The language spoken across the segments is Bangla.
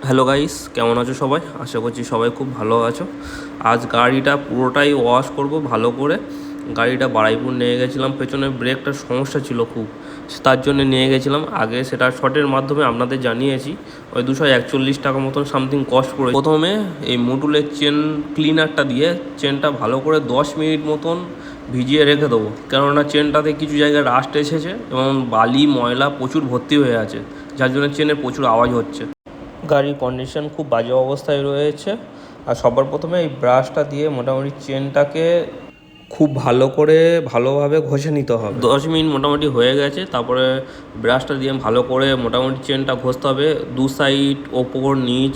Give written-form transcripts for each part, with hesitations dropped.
হ্যালো গাইস, কেমন আছো সবাই? আশা করছি সবাই খুব ভালো আছো। আজ গাড়িটা পুরোটাই ওয়াশ করব ভালো করে। গাড়িটা বারুইপুর নিয়ে গেছিলাম, পেছনে ব্রেকটার সমস্যা ছিল খুব, তার জন্য নিয়ে গেছিলাম। আগে সেটা শর্টের মাধ্যমে আপনাদের জানিয়েছি, ওই 241 টাকা মতন সামথিং কস্ট পড়ে। প্রথমে এই মডুলের চেন ক্লিনারটা দিয়ে চেনটা ভালো করে 10 মিনিট মতন ভিজিয়ে রেখে দেবো, কেননা চেনটাতে কিছু জায়গায় রাস্ট এসেছে এবং বালি ময়লা প্রচুর ভর্তি হয়ে আছে, যার জন্য চেনের প্রচুর আওয়াজ হচ্ছে। গাড়ির কন্ডিশন খুব বাজে অবস্থায় রয়েছে। আর সবার প্রথমে এই ব্রাশটা দিয়ে মোটামুটি চেনটাকে খুব ভালোভাবে ঘষে নিতে হবে। 10 মিনিট মোটামুটি হয়ে গেছে। তারপরে ব্রাশটা দিয়ে ভালো করে মোটামুটি চেনটা ঘষতে হবে, দু সাইড ওপর নিচ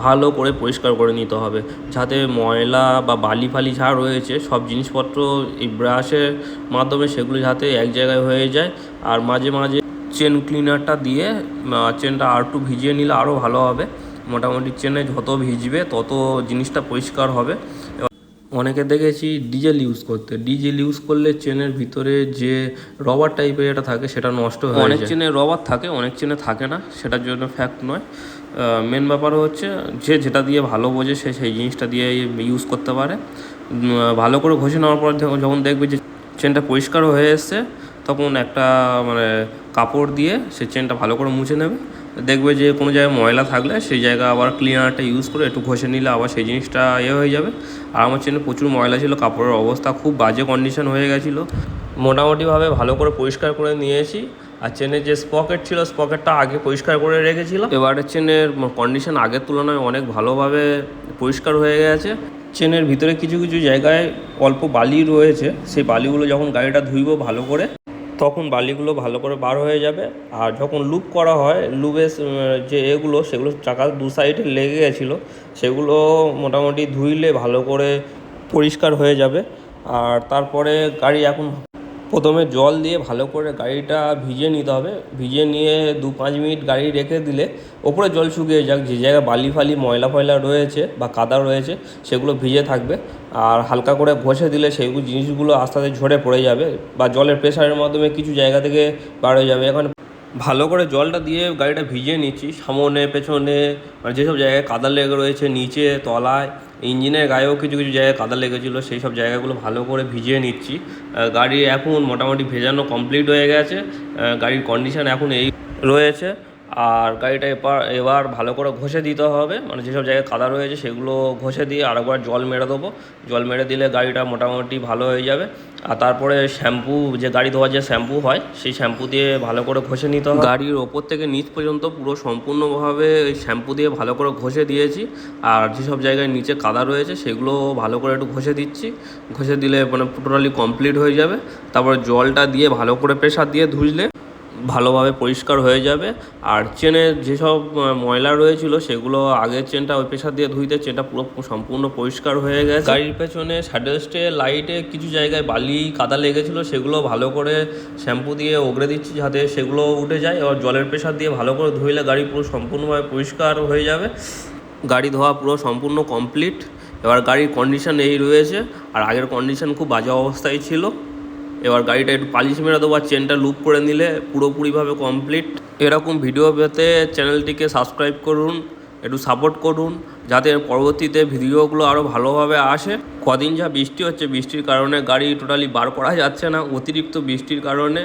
ভালো করে পরিষ্কার করে নিতে হবে, যাতে ময়লা বা বালি ফালি যা রয়েছে সব জিনিসপত্র এই ব্রাশের মাধ্যমে সেগুলো যাতে এক জায়গায় হয়ে যায়। আর মাঝে মাঝে চেন ক্লিনারটা দিয়ে চেনটা আর একটু ভিজিয়ে নিলে আরও ভালো হবে। মোটামুটি চেনে যত ভিজবে তত জিনিসটা পরিষ্কার হবে। অনেকে দেখেছি ডিজেল ইউজ করতে, ডিজেল ইউজ করলে চেনের ভিতরে যে রবার টাইপের এটা থাকে সেটা নষ্ট হয়ে যায়। অনেক চেনে রবার থাকে, অনেক চেনে থাকে না, সেটার জন্য ফ্যাক্ট নয়। মেন ব্যাপার হচ্ছে যে যেটা দিয়ে ভালো বোঝে সে সেই জিনিসটা দিয়ে ইউজ করতে পারে। ভালো করে ঘষে নেওয়ার পর যখন দেখবে যে চেনটা পরিষ্কার হয়ে এসছে, তখন একটা কাপড় দিয়ে সে চেনটা ভালো করে মুছে নেবে। দেখবে যে কোনো জায়গায় ময়লা থাকলে সেই জায়গা আবার ক্লিনারটা ইউজ করে একটু ঘষে নিলে আবার সেই জিনিসটা হয়ে যাবে। আর আমার চেনে প্রচুর ময়লা ছিল, কাপড়ের অবস্থা খুব বাজে কন্ডিশন হয়ে গেছিলো। মোটামুটিভাবে ভালো করে পরিষ্কার করে নিয়েছি। আর চেনের যে স্পকেট ছিল, স্পকেটটা আগে পরিষ্কার করে রেখেছিলাম। এবারে চেনের কন্ডিশন আগের তুলনায় অনেক ভালোভাবে পরিষ্কার হয়ে গেছে। চেনের ভিতরে কিছু কিছু জায়গায় অল্প বালি রয়েছে, সেই বালিগুলো যখন গাড়িটা ধুইব ভালো করে, তখন বালিগুলো ভালো করে বার হয়ে যাবে। আর যখন লুপ করা হয়, লুপের যে সেগুলো চাকার দু সাইডে লেগে গেছিলো, সেগুলো মোটামুটি ধুইলে ভালো করে পরিষ্কার হয়ে যাবে। আর তারপরে গাড়ি এখন প্রথমে জল দিয়ে ভালো করে গাড়িটা ভিজিয়ে নিতে হবে। ভিজিয়ে নিয়ে 2-5 মিনিট গাড়ি রেখে দিলে ওপরে জল শুকিয়ে যাক, যে জায়গায় বালি ফালি ময়লা ফয়লা রয়েছে বা কাদা রয়েছে সেগুলো ভিজে থাকবে। আর হালকা করে ঘষে দিলে সেইগুলো জিনিসগুলো আস্তে আস্তে ঝরে পড়ে যাবে, বা জলের প্রেশারের মাধ্যমে কিছু জায়গা থেকে বার হয়ে যাবে। এখন ভালো করে জলটা দিয়ে গাড়িটা ভিজিয়ে নিচ্ছি, সামনে পেছনে মানে যেসব জায়গায় কাদা লেগে রয়েছে, নিচে তলায় ইঞ্জিনের গায়েও কিছু কিছু জায়গায় কাদা লেগেছিলো, সেই সব জায়গাগুলো ভালো করে ভিজিয়ে নিচ্ছি। গাড়ি এখন মোটামুটি ভেজানো কমপ্লিট হয়ে গেছে। গাড়ির কন্ডিশান এখন এই রয়েছে। আর গাড়িটা এবার ভালো করে ঘষে দিতে হবে, মানে যেসব জায়গায় কাদা রয়েছে সেগুলো ঘষে দিয়ে আরেকবার জল মেরে দেবো। জল মেরে দিলে গাড়িটা মোটামুটি ভালো হয়ে যাবে। আর তারপরে শ্যাম্পু, যে গাড়ি ধোয়ার যে শ্যাম্পু হয়, সেই শ্যাম্পু দিয়ে ভালো করে ঘষে নিতে হবে। গাড়ির ওপর থেকে নিচ পর্যন্ত পুরো সম্পূর্ণভাবে ওই শ্যাম্পু দিয়ে ভালো করে ঘষে দিয়েছি। আর যেসব জায়গায় নিচে কাদা রয়েছে সেগুলো ভালো করে একটু ঘষে দিচ্ছি। ঘষে দিলে মানে টোটালি কমপ্লিট হয়ে যাবে। তারপরে জলটা দিয়ে ভালো করে প্রেসার দিয়ে ধুইলে ভালোভাবে পরিষ্কার হয়ে যাবে। আর চেনের যেসব ময়লা রয়েছিল সেগুলো আগের চেনটা ওই প্রেসার দিয়ে ধুইতে চেনটা পুরো সম্পূর্ণ পরিষ্কার হয়ে গেছে। গাড়ির পেছনে স্যাডেলস্টে লাইটে কিছু জায়গায় বালি কাদা লেগেছিলো, সেগুলো ভালো করে শ্যাম্পু দিয়ে ওগড়ে দিচ্ছি যাতে সেগুলো উঠে যায়। আর জলের প্রেসার দিয়ে ভালো করে ধুইলে গাড়ি পুরো সম্পূর্ণভাবে পরিষ্কার হয়ে যাবে। গাড়ি ধোয়া পুরো সম্পূর্ণ কমপ্লিট। এবার গাড়ির কন্ডিশন এই রয়েছে, আর আগের কন্ডিশন খুব বাজে অবস্থায় ছিল। এবার গাড়িটা একটু পালিশ মেরে দেবো, আর চেনটা লুপ করে নিলে পুরোপুরিভাবে কমপ্লিট। এরকম ভিডিও পেতে চ্যানেলটিকে সাবস্ক্রাইব করুন, একটু সাপোর্ট করুন, যাতে পরবর্তীতে ভিডিওগুলো আরও ভালোভাবে আসে। কদিন যা বৃষ্টি হচ্ছে, বৃষ্টির কারণে গাড়ি টোটালি বার করা যাচ্ছে না। অতিরিক্ত বৃষ্টির কারণে